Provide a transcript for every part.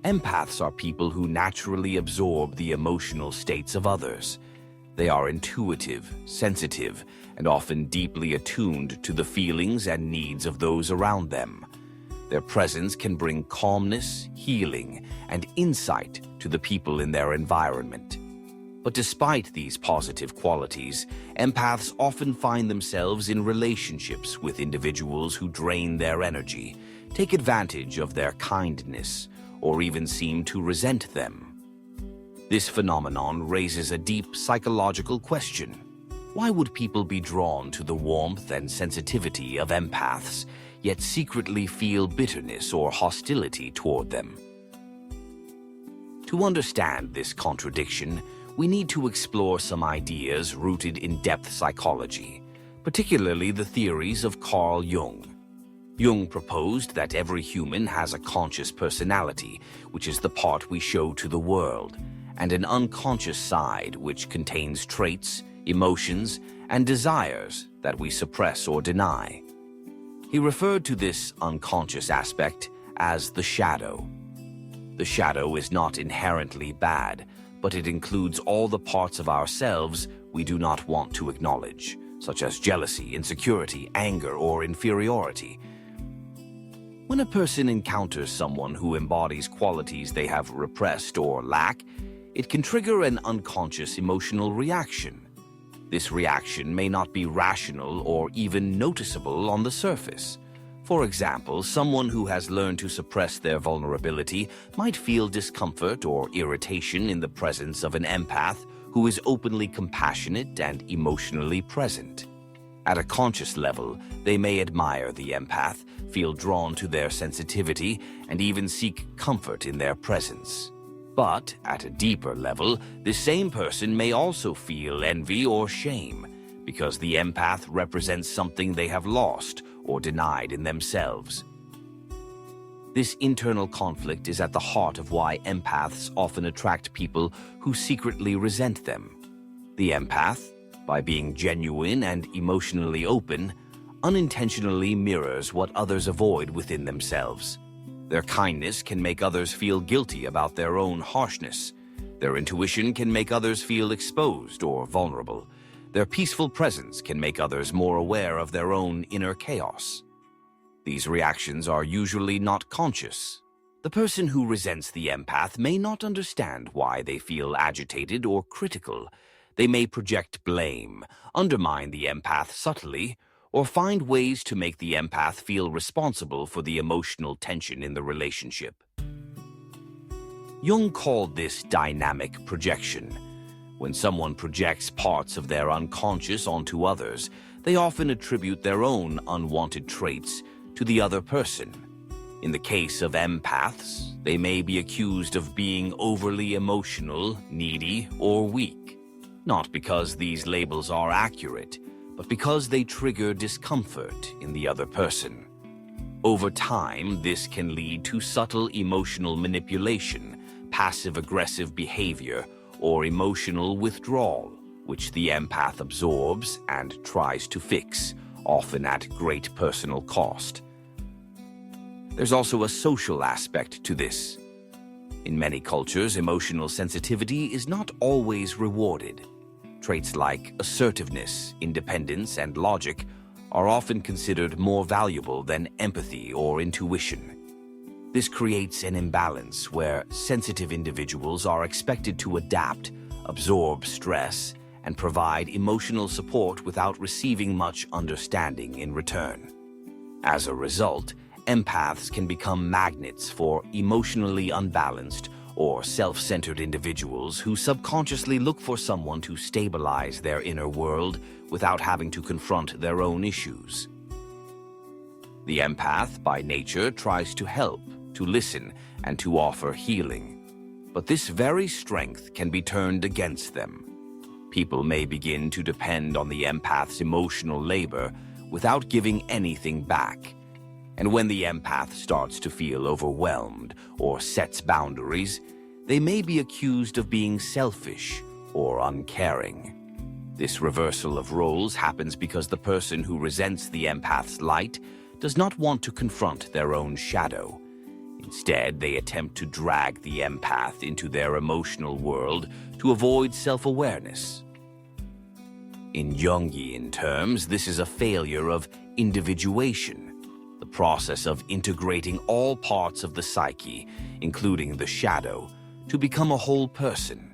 Empaths are people who naturally absorb the emotional states of others. They are intuitive, sensitive, and often deeply attuned to the feelings and needs of those around them. Their presence can bring calmness, healing, and insight to the people in their environment. But despite these positive qualities, empaths often find themselves in relationships with individuals who drain their energy, take advantage of their kindness, or even seem to resent them. This phenomenon raises a deep psychological question. Why would people be drawn to the warmth and sensitivity of empaths, yet secretly feel bitterness or hostility toward them? To understand this contradiction, we need to explore some ideas rooted in depth psychology, particularly the theories of Carl Jung. Jung proposed that every human has a conscious personality, which is the part we show to the world, and an unconscious side which contains traits, emotions, and desires that we suppress or deny. He referred to this unconscious aspect as the shadow. The shadow is not inherently bad, but it includes all the parts of ourselves we do not want to acknowledge, such as jealousy, insecurity, anger, or inferiority. When a person encounters someone who embodies qualities they have repressed or lack, it can trigger an unconscious emotional reaction. This reaction may not be rational or even noticeable on the surface. For example, someone who has learned to suppress their vulnerability might feel discomfort or irritation in the presence of an empath who is openly compassionate and emotionally present. At a conscious level, they may admire the empath, feel drawn to their sensitivity, and even seek comfort in their presence. But at a deeper level, this same person may also feel envy or shame, because the empath represents something they have lost or denied in themselves. This internal conflict is at the heart of why empaths often attract people who secretly resent them. The empath, by being genuine and emotionally open, unintentionally mirrors what others avoid within themselves. Their kindness can make others feel guilty about their own harshness. Their intuition can make others feel exposed or vulnerable. Their peaceful presence can make others more aware of their own inner chaos. These reactions are usually not conscious. The person who resents the empath may not understand why they feel agitated or critical. They may project blame, undermine the empath subtly, or find ways to make the empath feel responsible for the emotional tension in the relationship. Jung called this dynamic projection. When someone projects parts of their unconscious onto others, they often attribute their own unwanted traits to the other person. In the case of empaths, they may be accused of being overly emotional, needy, or weak. Not because these labels are accurate, but because they trigger discomfort in the other person. Over time, this can lead to subtle emotional manipulation, passive-aggressive behavior, or emotional withdrawal, which the empath absorbs and tries to fix, often at great personal cost. There's also a social aspect to this. In many cultures, emotional sensitivity is not always rewarded. Traits like assertiveness, independence, and logic are often considered more valuable than empathy or intuition. This creates an imbalance where sensitive individuals are expected to adapt, absorb stress, and provide emotional support without receiving much understanding in return. As a result, empaths can become magnets for emotionally unbalanced or self-centered individuals who subconsciously look for someone to stabilize their inner world without having to confront their own issues. The empath, by nature, tries to help, to listen, and to offer healing. But this very strength can be turned against them. People may begin to depend on the empath's emotional labor without giving anything back. And when the empath starts to feel overwhelmed or sets boundaries, they may be accused of being selfish or uncaring. This reversal of roles happens because the person who resents the empath's light does not want to confront their own shadow. Instead, they attempt to drag the empath into their emotional world to avoid self-awareness. In Jungian terms, this is a failure of individuation, the process of integrating all parts of the psyche, including the shadow, to become a whole person.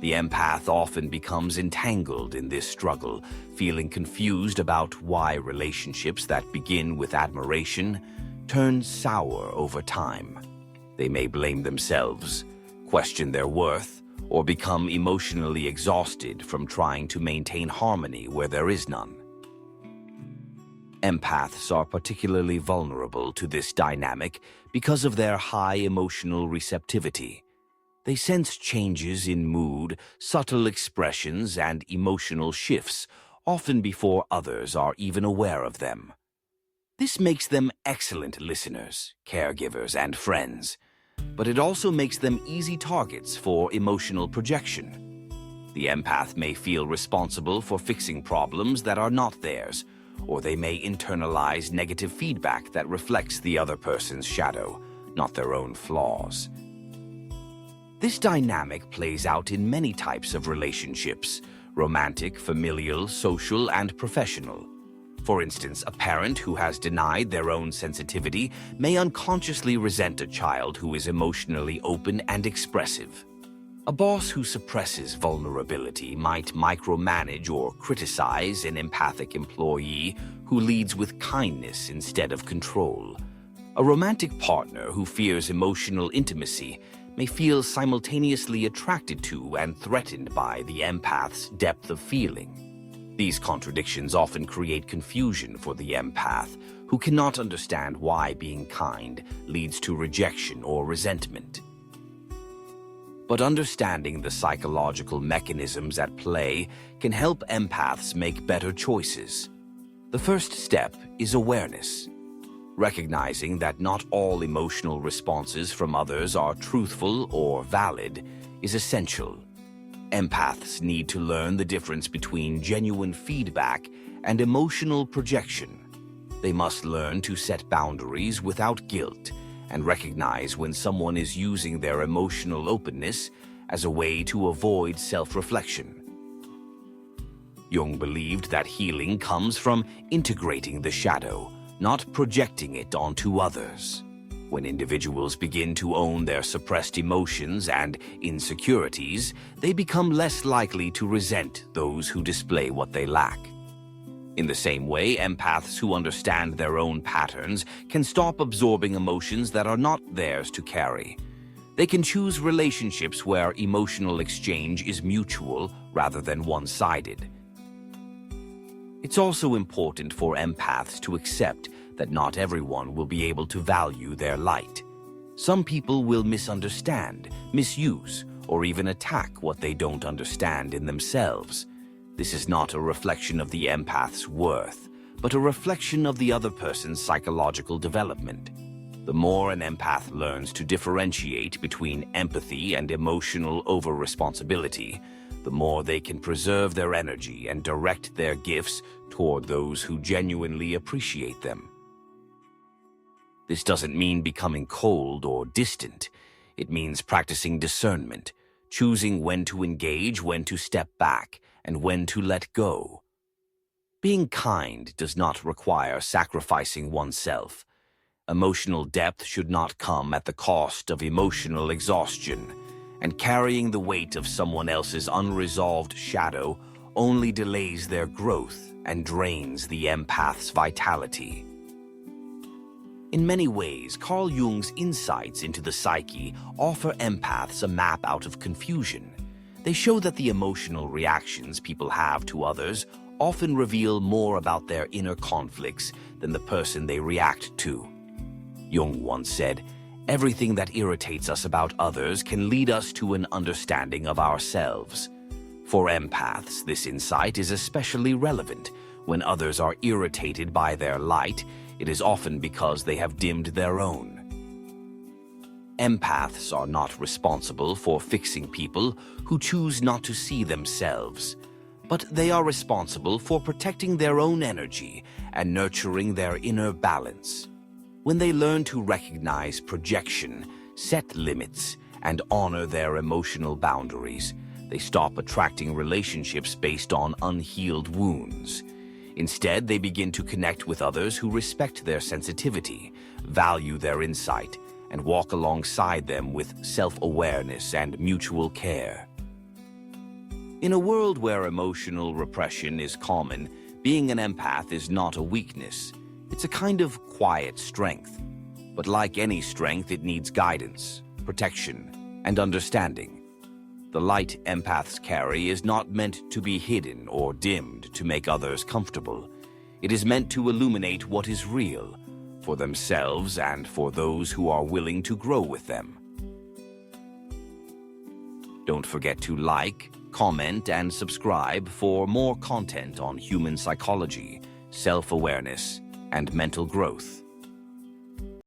The empath often becomes entangled in this struggle, feeling confused about why relationships that begin with admiration turn sour over time. They may blame themselves, question their worth, or become emotionally exhausted from trying to maintain harmony where there is none. Empaths are particularly vulnerable to this dynamic because of their high emotional receptivity. They sense changes in mood, subtle expressions, and emotional shifts, often before others are even aware of them. This makes them excellent listeners, caregivers, and friends, but it also makes them easy targets for emotional projection. The empath may feel responsible for fixing problems that are not theirs, or they may internalize negative feedback that reflects the other person's shadow, not their own flaws. This dynamic plays out in many types of relationships: romantic, familial, social, and professional. For instance, a parent who has denied their own sensitivity may unconsciously resent a child who is emotionally open and expressive. A boss who suppresses vulnerability might micromanage or criticize an empathic employee who leads with kindness instead of control. A romantic partner who fears emotional intimacy may feel simultaneously attracted to and threatened by the empath's depth of feeling. These contradictions often create confusion for the empath, who cannot understand why being kind leads to rejection or resentment. But understanding the psychological mechanisms at play can help empaths make better choices. The first step is awareness. Recognizing that not all emotional responses from others are truthful or valid is essential. Empaths need to learn the difference between genuine feedback and emotional projection. They must learn to set boundaries without guilt and recognize when someone is using their emotional openness as a way to avoid self-reflection. Jung believed that healing comes from integrating the shadow, not projecting it onto others. When individuals begin to own their suppressed emotions and insecurities, they become less likely to resent those who display what they lack. In the same way, empaths who understand their own patterns can stop absorbing emotions that are not theirs to carry. They can choose relationships where emotional exchange is mutual rather than one-sided. It's also important for empaths to accept that not everyone will be able to value their light. Some people will misunderstand, misuse, or even attack what they don't understand in themselves. This is not a reflection of the empath's worth, but a reflection of the other person's psychological development. The more an empath learns to differentiate between empathy and emotional over-responsibility, the more they can preserve their energy and direct their gifts toward those who genuinely appreciate them. This doesn't mean becoming cold or distant. It means practicing discernment, choosing when to engage, when to step back, and when to let go. Being kind does not require sacrificing oneself. Emotional depth should not come at the cost of emotional exhaustion, and carrying the weight of someone else's unresolved shadow only delays their growth and drains the empath's vitality. In many ways, Carl Jung's insights into the psyche offer empaths a map out of confusion. They show that the emotional reactions people have to others often reveal more about their inner conflicts than the person they react to. Jung once said, "Everything that irritates us about others can lead us to an understanding of ourselves." For empaths, this insight is especially relevant. When others are irritated by their light, it is often because they have dimmed their own. Empaths are not responsible for fixing people who choose not to see themselves, but they are responsible for protecting their own energy and nurturing their inner balance. When they learn to recognize projection, set limits, and honor their emotional boundaries, they stop attracting relationships based on unhealed wounds. Instead, they begin to connect with others who respect their sensitivity, value their insight, and walk alongside them with self-awareness and mutual care. In a world where emotional repression is common, being an empath is not a weakness. It's a kind of quiet strength. But like any strength, it needs guidance, protection, and understanding. The light empaths carry is not meant to be hidden or dimmed to make others comfortable. It is meant to illuminate what is real, for themselves and for those who are willing to grow with them. Don't forget to like, comment, and subscribe for more content on human psychology, self-awareness, and mental growth.